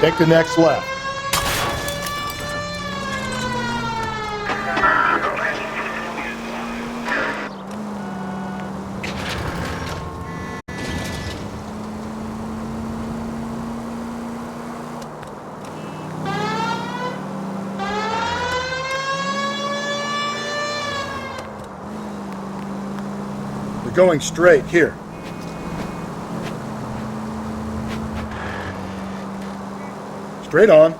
Take the next left. We're going straight here. Straight on.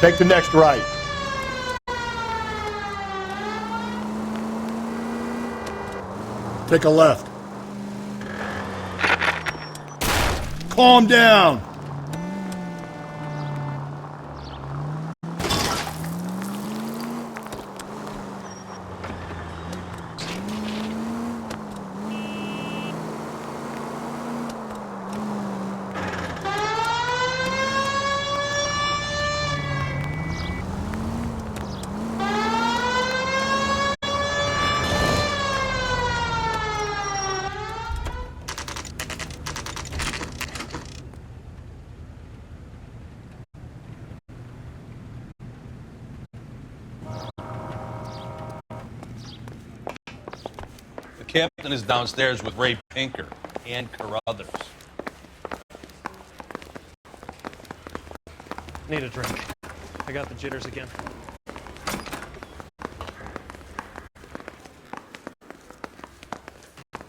Take the next right. Take a left. Calm down. The captain is downstairs with Ray Pinker and Carruthers. Need a drink. I got the jitters again.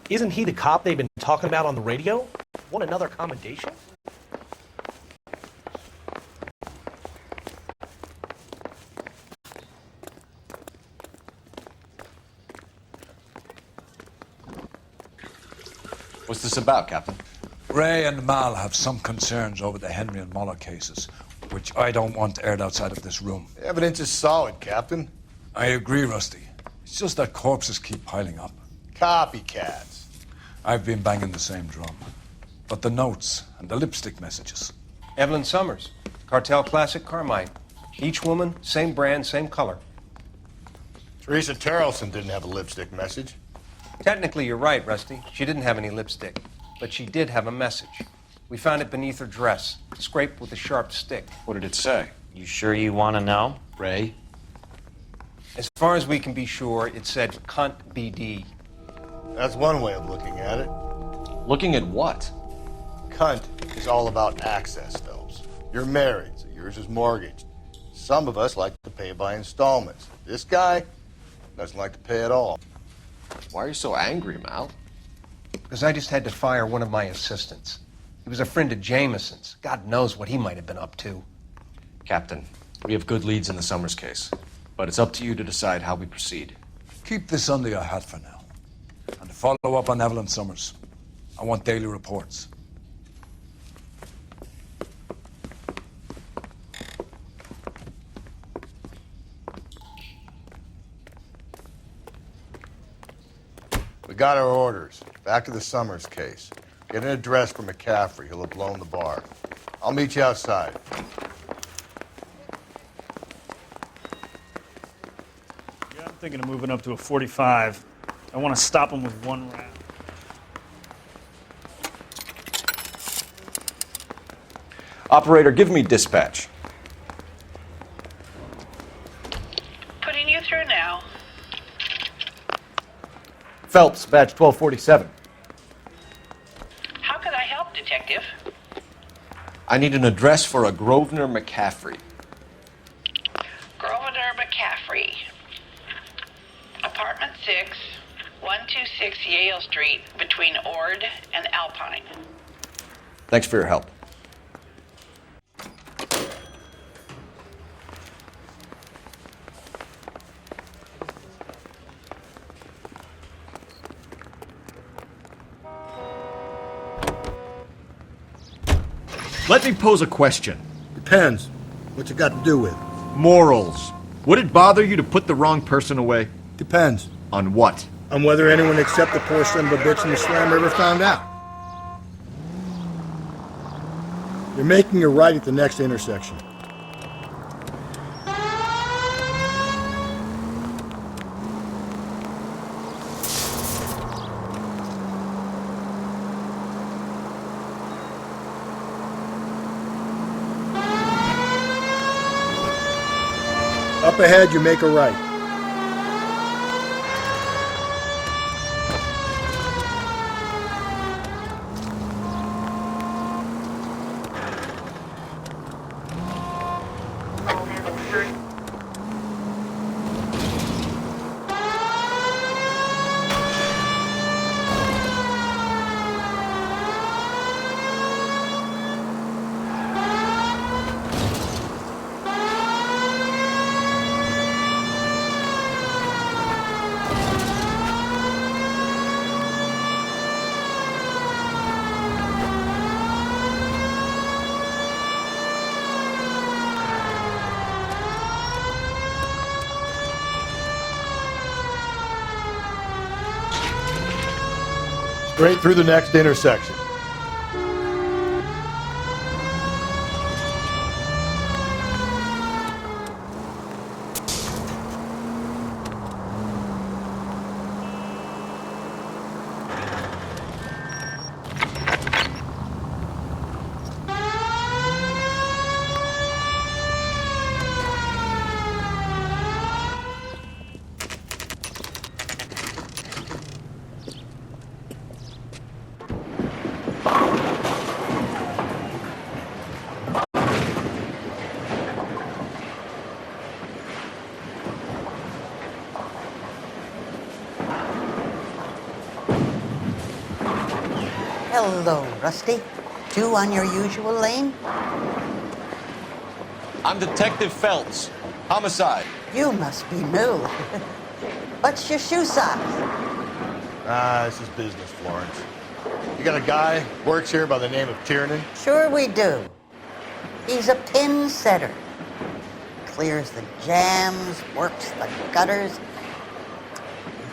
Isn't he the cop they've been talking about on the radio? Want another commendation? What's this about, Captain? Ray and Mal have some concerns over the Henry and Muller cases, which I don't want aired outside of this room. The evidence is solid, Captain. I agree, Rusty. It's just that corpses keep piling up. Copycats. I've been banging the same drum. But the notes and the lipstick messages. Evelyn Summers, Cartel Classic Carmine. Each woman, same brand, same color. Teresa Terrelson didn't have a lipstick message. Technically, you're right, Rusty. She didn't have any lipstick, but she did have a message. We found it beneath her dress, scraped with a sharp stick. What did it say? You sure you want to know? Ray? As far as we can be sure, it said cunt BD. That's one way of looking at it. Looking at what? Cunt is all about access, Phelps. You're married, so yours is mortgaged. Some of us like to pay by installments. This guy doesn't like to pay at all. Why are you so angry, Mal? Because I just had to fire one of my assistants. He was a friend of Jameson's. God knows what he might have been up to. Captain, we have good leads in the Summers case, but it's up to you to decide how we proceed. Keep this under your hat for now. And to follow up on Evelyn Summers, I want daily reports. We got our orders. Back to the Summers case. Get an address for McCaffrey. He'll have blown the bar. I'll meet you outside. Yeah, I'm thinking of moving up to a 45. I want to stop him with one round. Operator, give me dispatch. Putting you through now. Phelps, badge 1247. How could I help, Detective? I need an address for a Grosvenor McCaffrey. Grosvenor McCaffrey. Apartment 6, 126 Yale Street, between Ord and Alpine. Thanks for your help. Let me pose a question. Depends. What's it got to do with? Morals. Would it bother you to put the wrong person away? Depends. On what? On whether anyone except the poor son of a bitch in the Slam River found out. You're making a right at the next intersection. Up ahead, you make a right. Straight through the next intersection. Hello, Rusty. Two on your usual lane? I'm Detective Phelps. Homicide. You must be new. What's your shoe size? This is business, Florence. You got a guy who works here by the name of Tiernan? Sure we do. He's a pin setter. Clears the jams, works the gutters.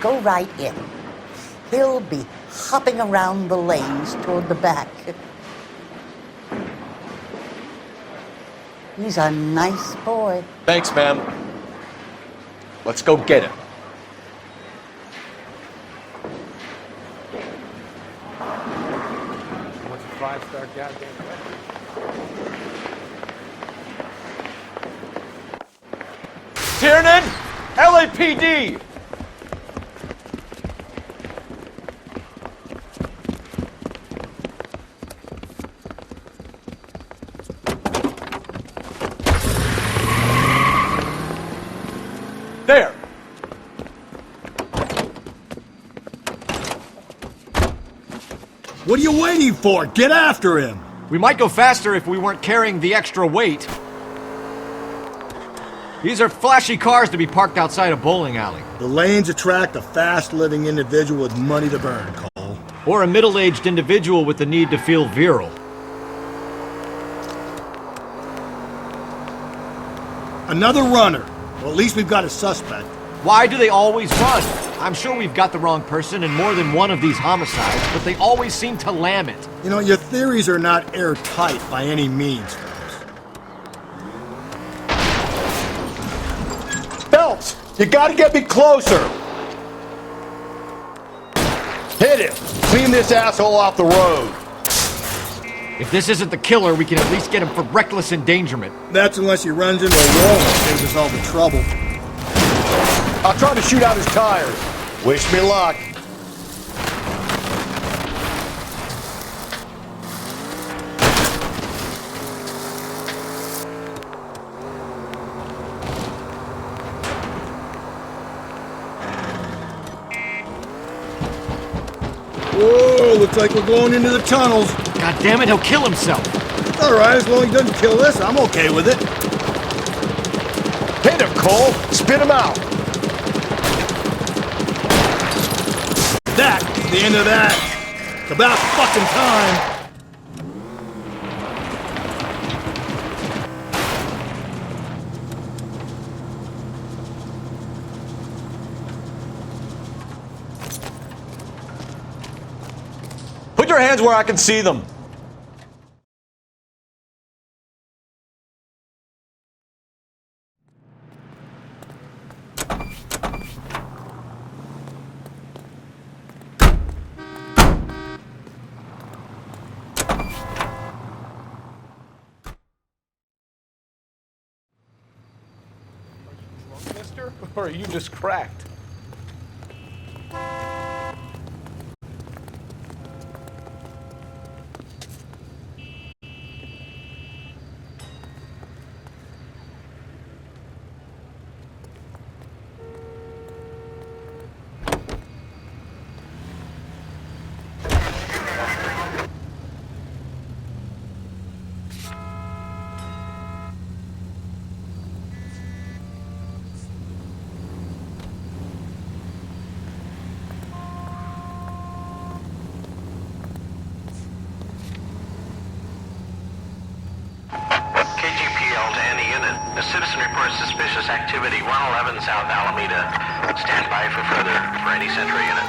Go right in. He'll be hopping around the lanes toward the back. He's a nice boy. Thanks, ma'am. Let's go get him. What's a 5-star goddamn Tiernan! LAPD! There! What are you waiting for? Get after him! We might go faster if we weren't carrying the extra weight. These are flashy cars to be parked outside a bowling alley. The lanes attract a fast-living individual with money to burn, Cole. Or a middle-aged individual with the need to feel virile. Another runner. Well, at least we've got a suspect. Why do they always run? I'm sure we've got the wrong person in more than one of these homicides, but they always seem to lam it. You know, your theories are not airtight by any means, Phelps. Phelps, you gotta get me closer! Hit him! Clean this asshole off the road! If this isn't the killer, we can at least get him for reckless endangerment. That's unless he runs into a wall and saves us all the trouble. I'll try to shoot out his tires. Wish me luck. Whoa, looks like we're going into the tunnels. God damn it, he'll kill himself. All right, as long as he doesn't kill us, I'm okay with it. Hit him, Cole. Spit him out. That's the end of that. It's about fucking time. Put your hands where I can see them. Or are you just cracked? KGPL to any unit. A citizen reports suspicious activity 111 South Alameda. Stand by for further for any Central unit.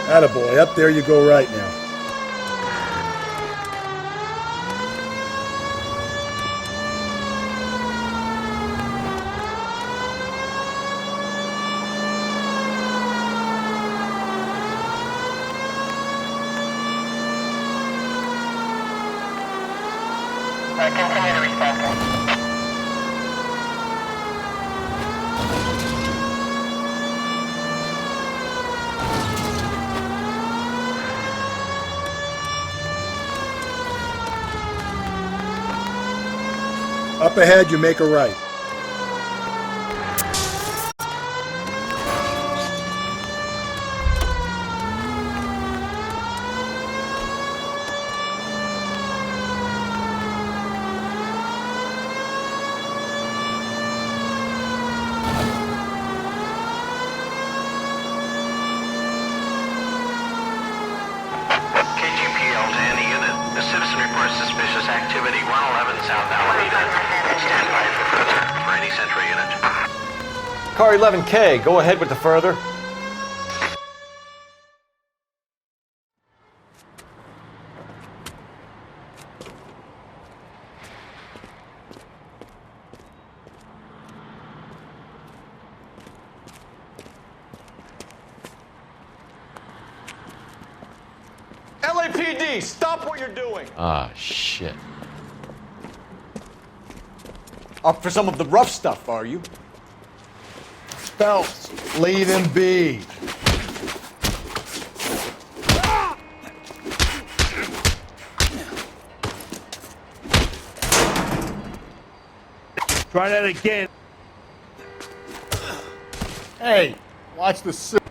Attaboy, up there you go right now. Continue to respond. Up ahead, you make a right. KGPL to any unit. A citizen reports suspicious activity 111 South Alameda. Stand by for further for any Central unit. Car 11K, go ahead with the further. LAPD, stop what you're doing. Ah, shit. Up for some of the rough stuff, are you? Phelps, leave him be. Try that again. Hey, watch the suit.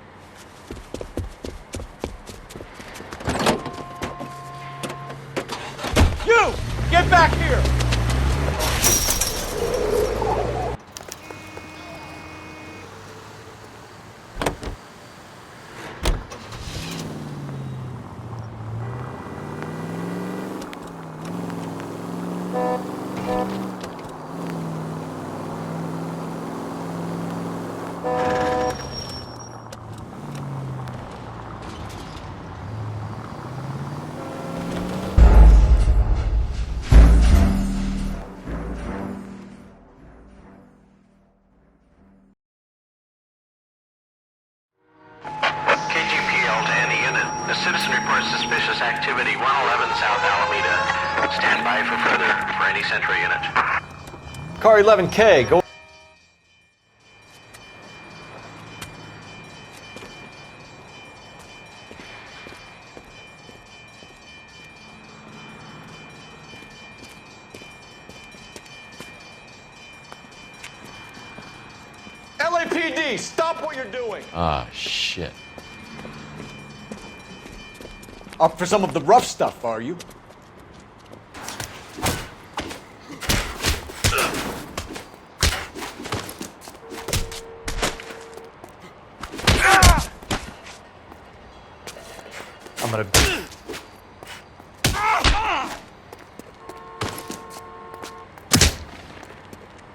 You! Get back here! KGPL to any unit. A citizen reports suspicious activity 111 South Alameda. Stand by for further for any Central unit. Car 11K, go. LAPD, stop what you're doing. Ah, shit. Up for some of the rough stuff, are you? I'm gonna...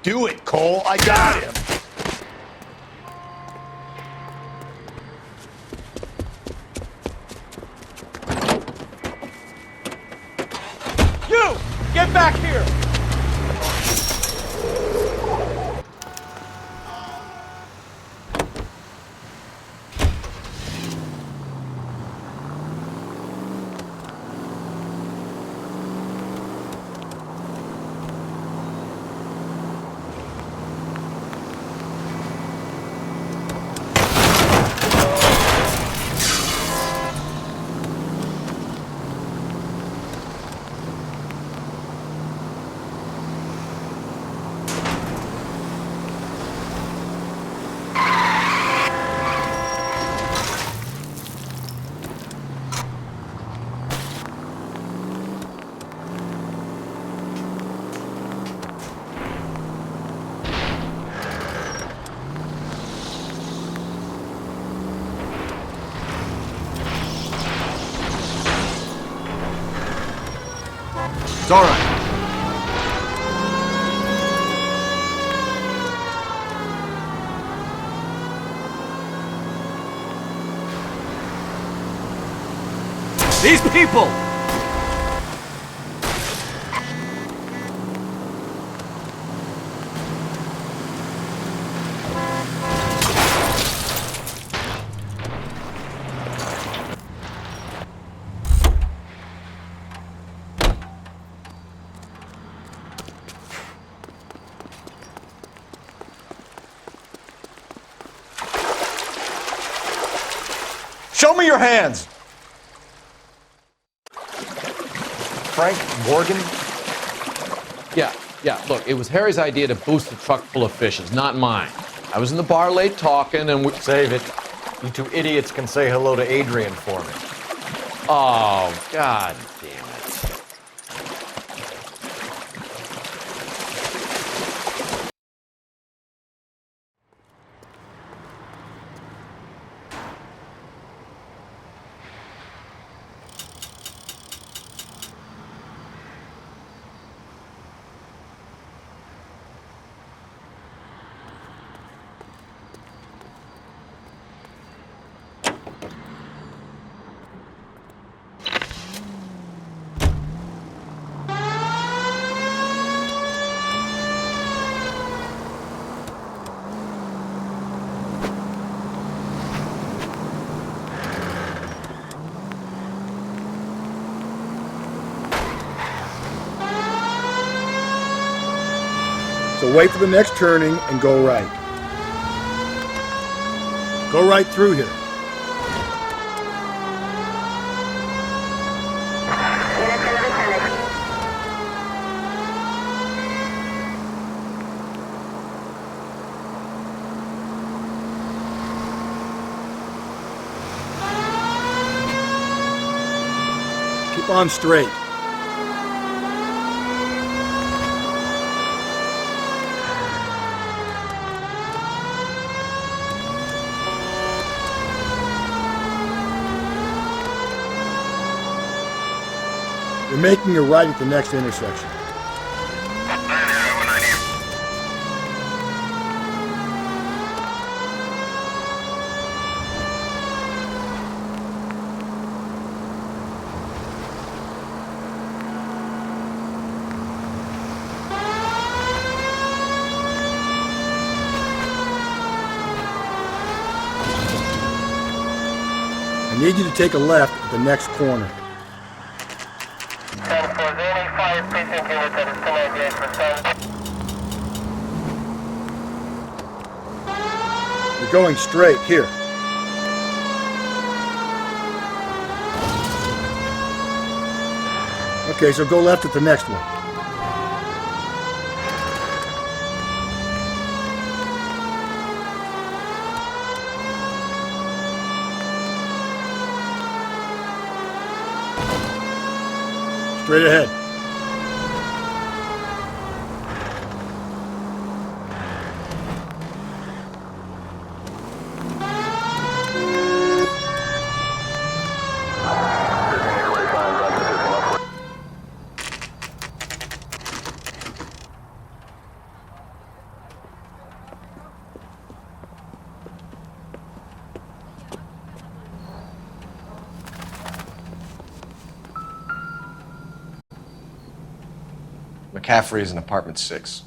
Do it, Cole. I got him. You! Get back here! all right. These people! Show me your hands! Frank Morgan? Yeah, look, it was Harry's idea to boost the truck full of fishes, not mine. I was in the bar late talking and we... Save it. You two idiots can say hello to Adrian for me. Oh, God damn it. So wait for the next turning and go right. Go right through here. Keep on straight. You're making a right at the next intersection. I need you to take a left at the next corner. You're going straight here. Okay, so go left at the next one. Straight ahead. McCaffrey is in apartment 6.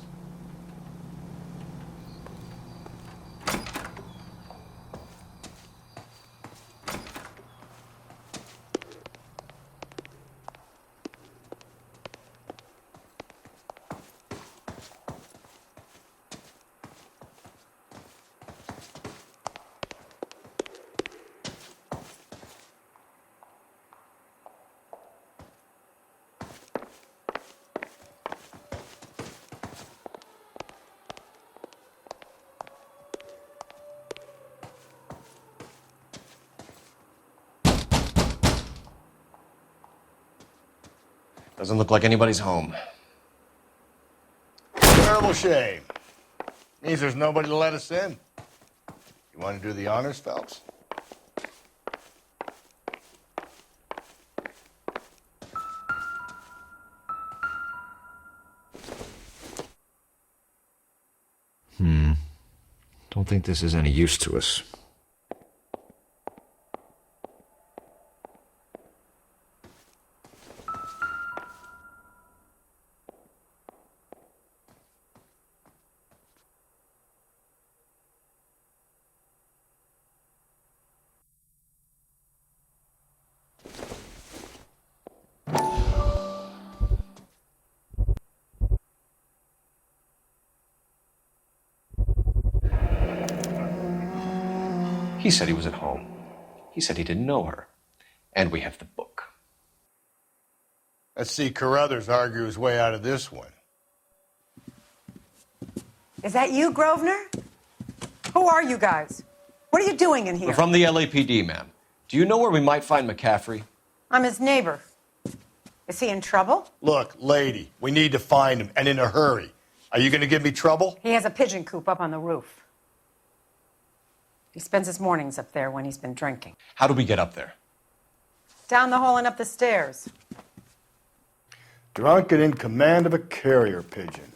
Doesn't look like anybody's home. Terrible shame. Means there's nobody to let us in. You want to do the honors, Phelps? Don't think this is any use to us. He said he was at home. He said he didn't know her. And we have the book. Let's see Carruthers argue his way out of this one. Is that you, Grosvenor? Who are you guys? What are you doing in here? We're from the LAPD, ma'am. Do you know where we might find McCaffrey? I'm his neighbor. Is he in trouble? Look, lady, we need to find him, and in a hurry. Are you going to give me trouble? He has a pigeon coop up on the roof. He spends his mornings up there when he's been drinking. How do we get up there? Down the hall and up the stairs. Drunk and in command of a carrier pigeon.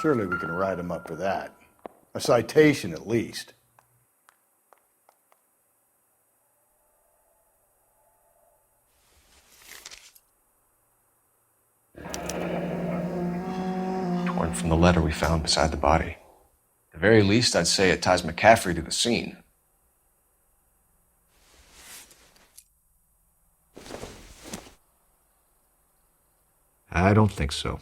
Surely we can write him up for that. A citation, at least. Torn from the letter we found beside the body. At the very least, I'd say it ties McCaffrey to the scene. I don't think so.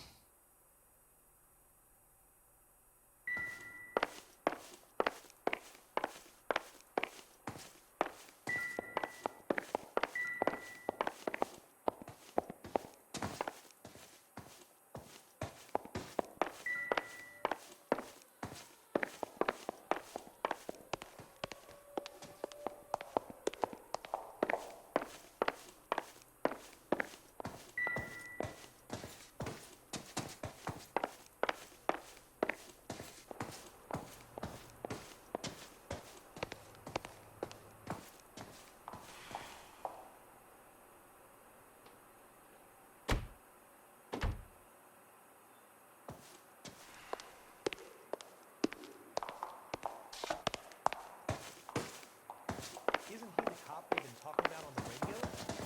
Isn't he the cop they've been talking about on the radio?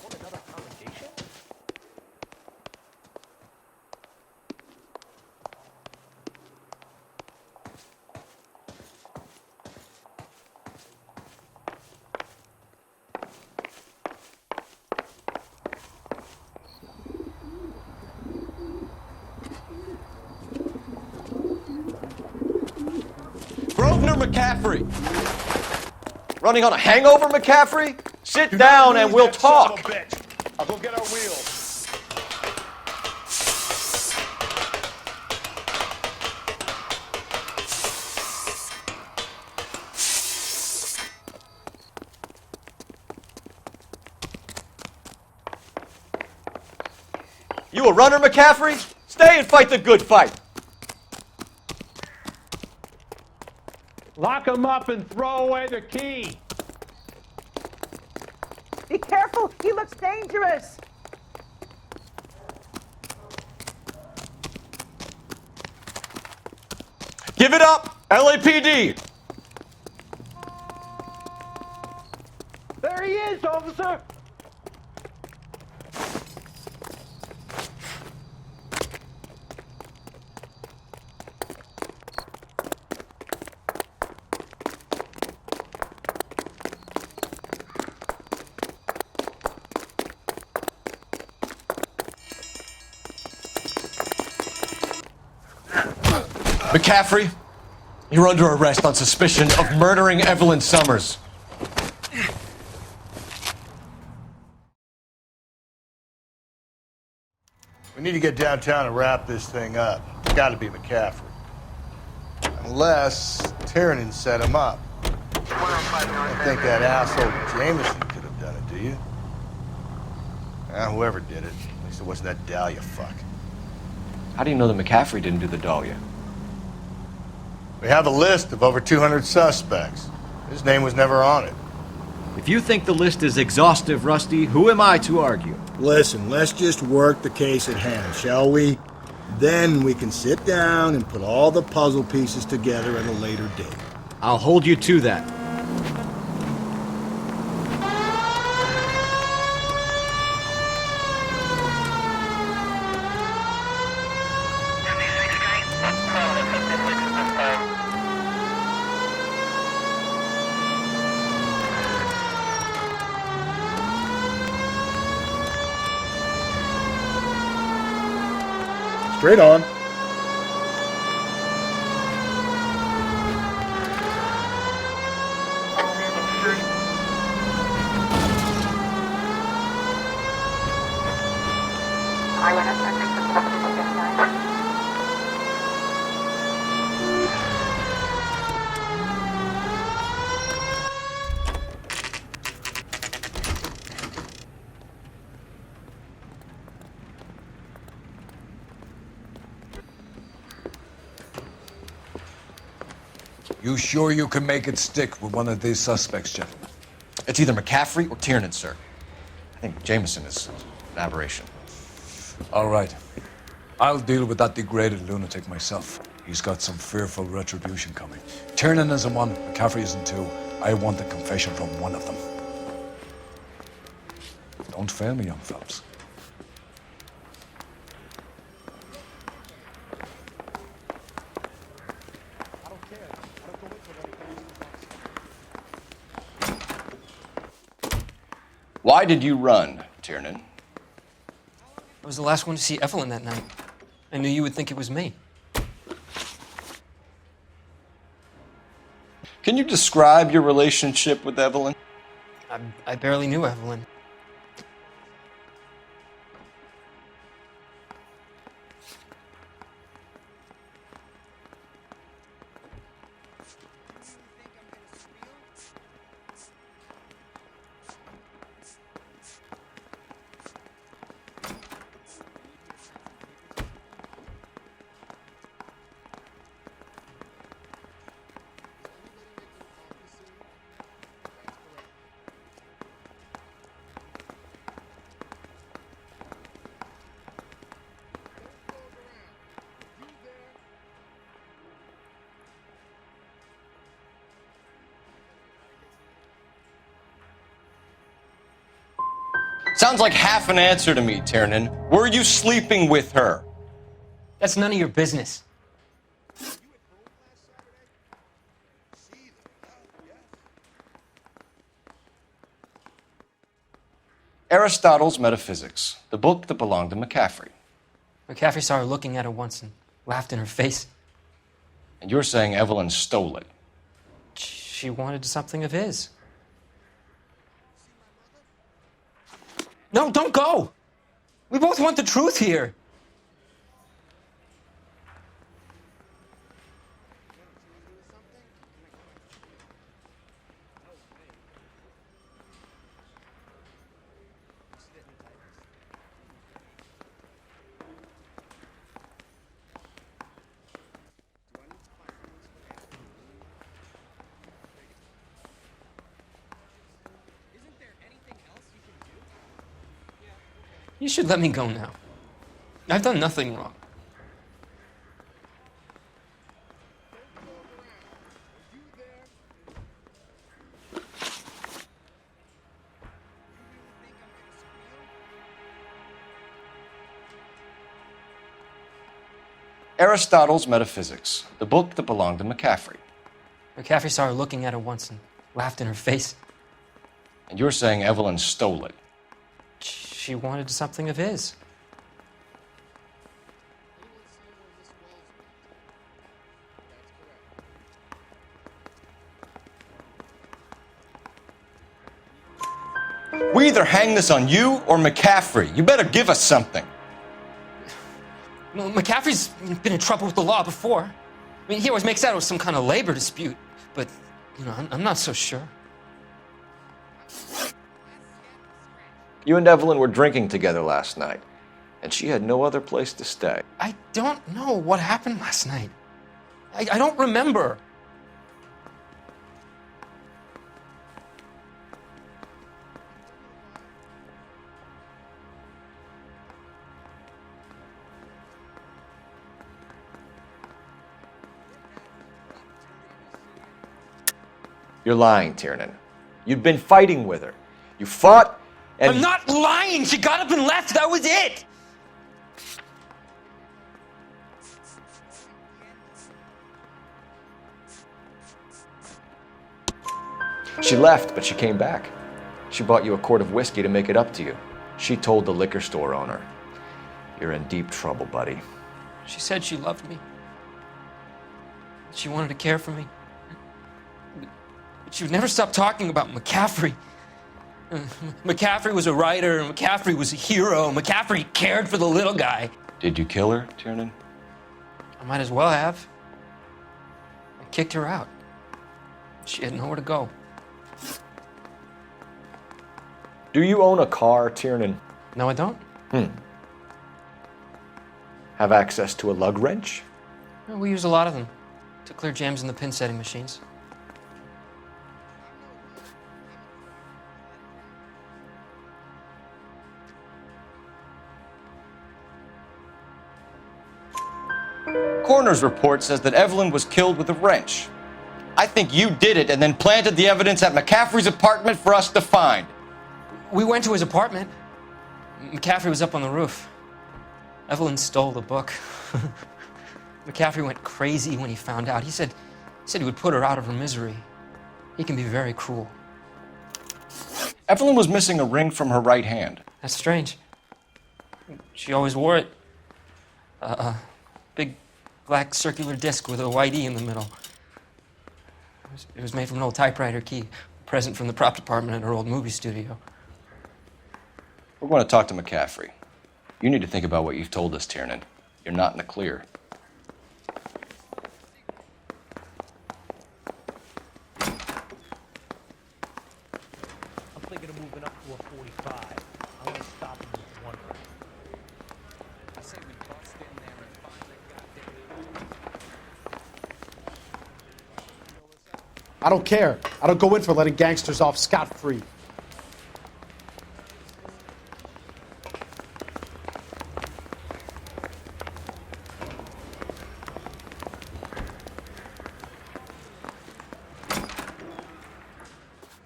Want another commendation? Grosvenor McCaffrey! Running on a hangover, McCaffrey? Sit down and we'll talk. I'll go get our wheels. You a runner, McCaffrey? Stay and fight the good fight. Lock him up and throw away the key. Be careful, he looks dangerous. Give it up, LAPD! There he is, officer! McCaffrey, you're under arrest on suspicion of murdering Evelyn Summers. We need to get downtown and wrap this thing up. It's got to be McCaffrey. Unless Tiernan set him up. I think that asshole Jameson could have done it, do you? Whoever did it. At least it wasn't that Dahlia fuck. How do you know that McCaffrey didn't do the Dahlia? We have a list of over 200 suspects. His name was never on it. If you think the list is exhaustive, Rusty, who am I to argue? Listen, let's just work the case at hand, shall we? Then we can sit down and put all the puzzle pieces together at a later date. I'll hold you to that. Straight on. You sure you can make it stick with one of these suspects, gentlemen? It's either McCaffrey or Tiernan, sir. I think Jameson is an aberration. All right. I'll deal with that degraded lunatic myself. He's got some fearful retribution coming. Tiernan isn't one, McCaffrey isn't two. I want a confession from one of them. Don't fail me, young fellas. Why did you run, Tiernan? I was the last one to see Evelyn that night. I knew you would think it was me. Can you describe your relationship with Evelyn? I barely knew Evelyn. Sounds like half an answer to me, Tiernan. Were you sleeping with her? That's none of your business. Aristotle's Metaphysics, the book that belonged to McCaffrey. McCaffrey saw her looking at her once and laughed in her face. And you're saying Evelyn stole it? She wanted something of his. No, don't go! We both want the truth here. You should let me go now. I've done nothing wrong. Aristotle's Metaphysics, the book that belonged to McCaffrey. McCaffrey saw her looking at her once and laughed in her face. And you're saying Evelyn stole it? She wanted something of his. We either hang this on you or McCaffrey. You better give us something. Well, McCaffrey's been in trouble with the law before. I mean, he always makes out it was some kind of labor dispute, but, you know, I'm not so sure. You and Evelyn were drinking together last night, and she had no other place to stay. I don't know what happened last night. I don't remember. You're lying, Tiernan. You'd been fighting with her. You fought, and... I'm not lying! She got up and left! That was it! She left, but she came back. She bought you a quart of whiskey to make it up to you. She told the liquor store owner. You're in deep trouble, buddy. She said she loved me. She wanted to care for me. But she would never stop talking about McCaffrey. McCaffrey was a writer, and McCaffrey was a hero. McCaffrey cared for the little guy. Did you kill her, Tiernan? I might as well have. I kicked her out. She had nowhere to go. Do you own a car, Tiernan? No, I don't. Have access to a lug wrench? Well, we use a lot of them to clear jams in the pin setting machines. Coroner's report says that Evelyn was killed with a wrench. I think you did it and then planted the evidence at McCaffrey's apartment for us to find. We went to his apartment. McCaffrey was up on the roof. Evelyn stole the book. McCaffrey went crazy when he found out. He said he would put her out of her misery. He can be very cruel. Evelyn was missing a ring from her right hand. That's strange. She always wore it. A big black circular disc with a white E in the middle. It was made from an old typewriter key, a present from the prop department at her old movie studio. We're going to talk to McCaffrey. You need to think about what you've told us, Tiernan. You're not in the clear. I'm thinking of moving up to a 45. I want to stop him with one round. I say we bust in there and find the goddamn... I don't care. I don't go in for letting gangsters off scot-free.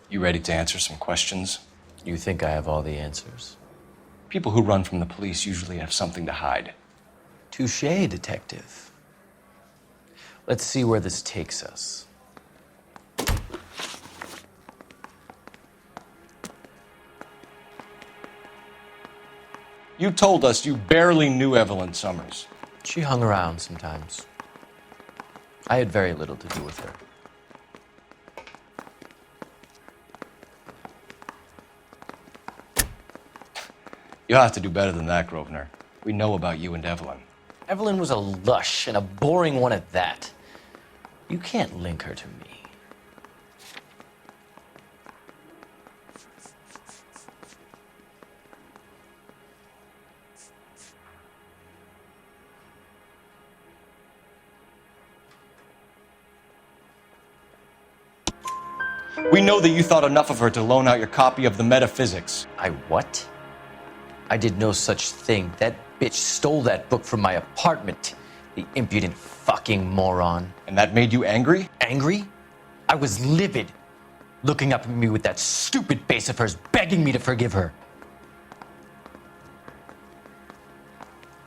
You ready to answer some questions? You think I have all the answers? People who run from the police usually have something to hide. Touché, detective. Let's see where this takes us. You told us you barely knew Evelyn Summers. She hung around sometimes. I had very little to do with her. You'll have to do better than that, Grosvenor. We know about you and Evelyn. Evelyn was a lush, and a boring one at that. You can't link her to me. We know that you thought enough of her to loan out your copy of the Metaphysics. I what? I did no such thing. That bitch stole that book from my apartment. The impudent fucking moron. And that made you angry? Angry? I was livid. Looking up at me with that stupid face of hers, begging me to forgive her.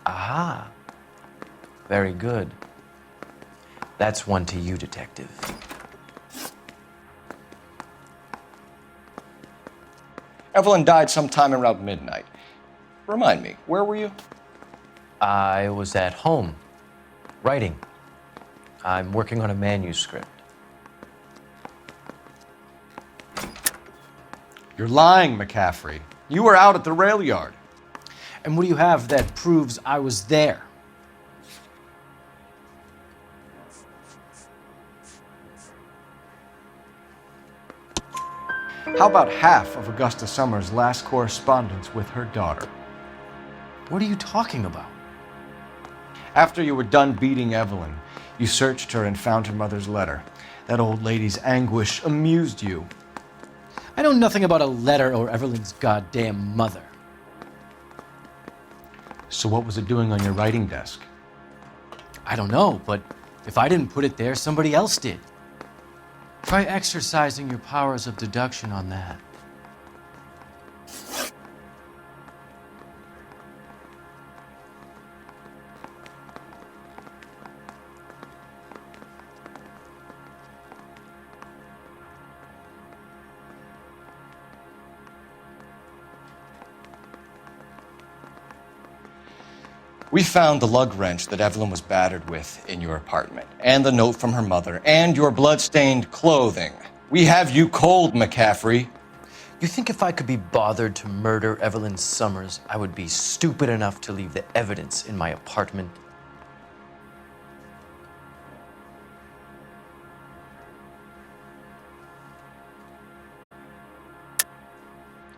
Aha. Very good. That's one to you, detective. Evelyn died sometime around midnight. Remind me, where were you? I was at home, writing. I'm working on a manuscript. You're lying, McCaffrey. You were out at the rail yard. And what do you have that proves I was there? How about half of Augusta Summers' last correspondence with her daughter? What are you talking about? After you were done beating Evelyn, you searched her and found her mother's letter. That old lady's anguish amused you. I know nothing about a letter or Evelyn's goddamn mother. So what was it doing on your writing desk? I don't know, but if I didn't put it there, somebody else did. Try exercising your powers of deduction on that. We found the lug wrench that Evelyn was battered with in your apartment, and the note from her mother, and your blood-stained clothing. We have you cold, McCaffrey. You think if I could be bothered to murder Evelyn Summers, I would be stupid enough to leave the evidence in my apartment?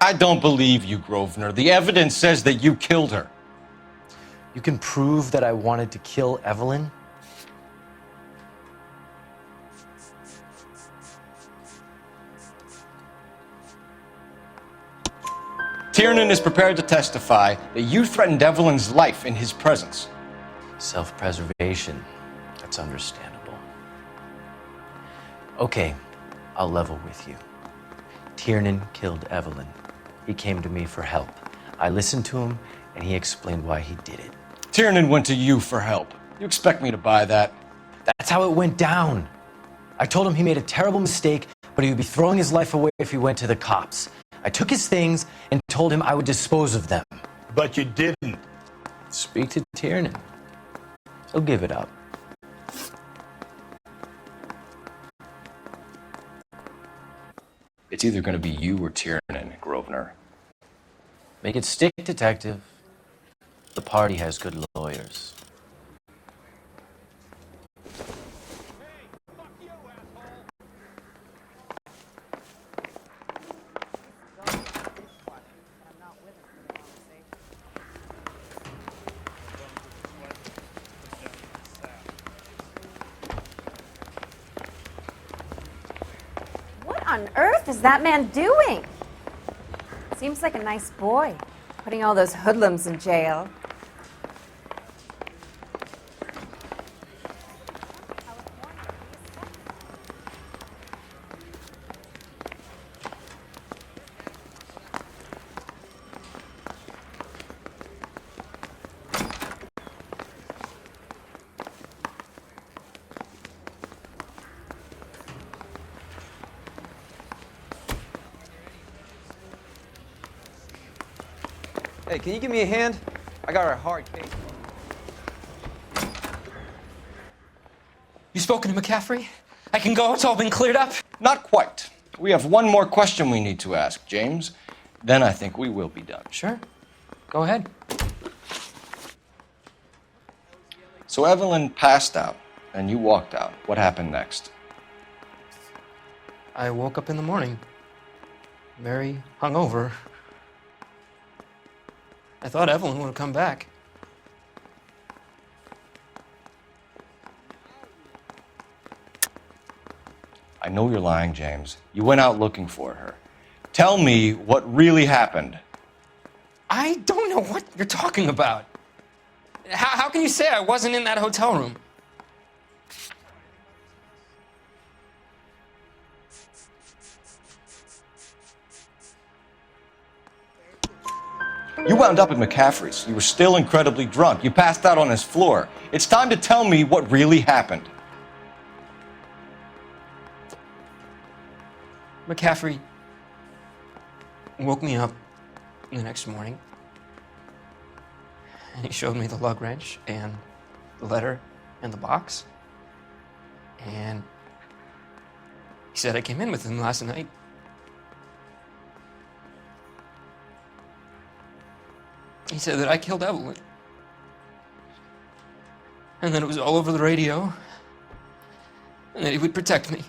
I don't believe you, Grosvenor. The evidence says that you killed her. You can prove that I wanted to kill Evelyn? Tiernan is prepared to testify that you threatened Evelyn's life in his presence. Self-preservation. That's understandable. Okay, I'll level with you. Tiernan killed Evelyn. He came to me for help. I listened to him, and he explained why he did it. Tiernan went to you for help. You expect me to buy that? That's how it went down. I told him he made a terrible mistake, but he would be throwing his life away if he went to the cops. I took his things and told him I would dispose of them. But you didn't. Speak to Tiernan. He'll give it up. It's either going to be you or Tiernan, Grosvenor. Make it stick, detective. The party has good lawyers. What on earth is that man doing? Seems like a nice boy, putting all those hoodlums in jail. Hey, can you give me a hand? I got a hard case. You spoken to McCaffrey? I can go? It's all been cleared up? Not quite. We have one more question we need to ask, James. Then I think we will be done. Sure. Go ahead. So Evelyn passed out, and you walked out. What happened next? I woke up in the morning, very hungover. I thought Evelyn would have come back. I know you're lying, James. You went out looking for her. Tell me what really happened. I don't know what you're talking about. How can you say I wasn't in that hotel room? You wound up at McCaffrey's. You were still incredibly drunk. You passed out on his floor. It's time to tell me what really happened. McCaffrey woke me up the next morning, and he showed me the lug wrench and the letter and the box, and he said I came in with him last night. He said that I killed Evelyn, and that it was all over the radio, and that he would protect me.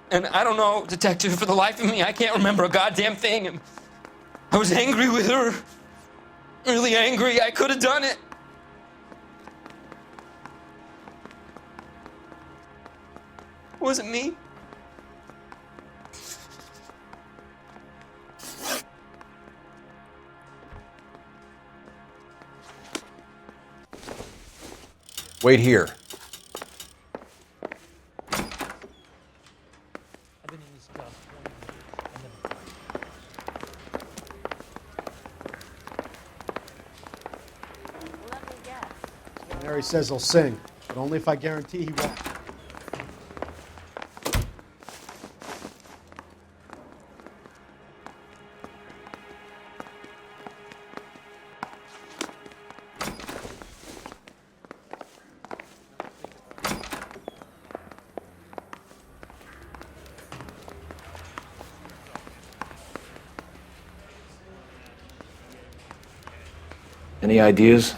And I don't know, detective, for the life of me, I can't remember a goddamn thing. And I was angry with her. Really angry. I could have done it. Was it me? Wait here. Harry says he'll sing, but only if I guarantee he won't. Any ideas?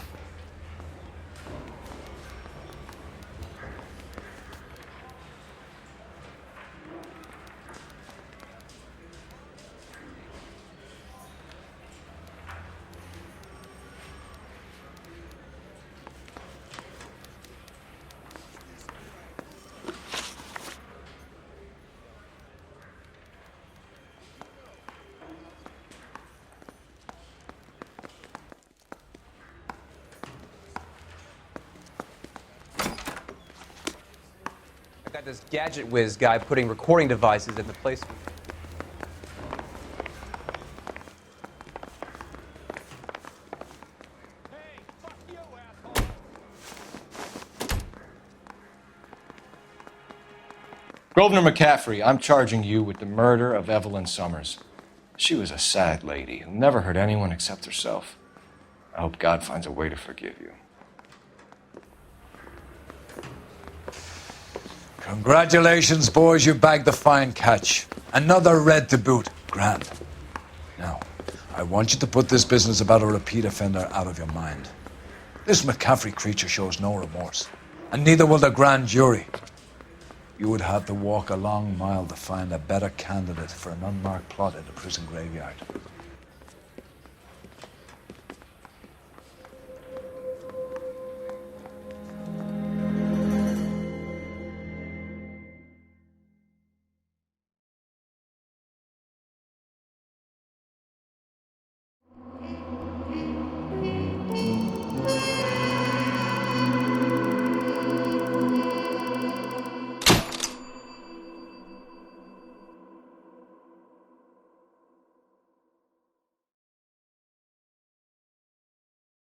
I got this gadget whiz guy putting recording devices in the place. Grosvenor McCaffrey, I'm charging you with the murder of Evelyn Summers. She was a sad lady who never hurt anyone except herself. I hope God finds a way to forgive you. Congratulations, boys, you bagged the fine catch. Another red to boot. Grand. Now, I want you to put this business about a repeat offender out of your mind. This McCaffrey creature shows no remorse, and neither will the grand jury. You would have to walk a long mile to find a better candidate for an unmarked plot in the prison graveyard.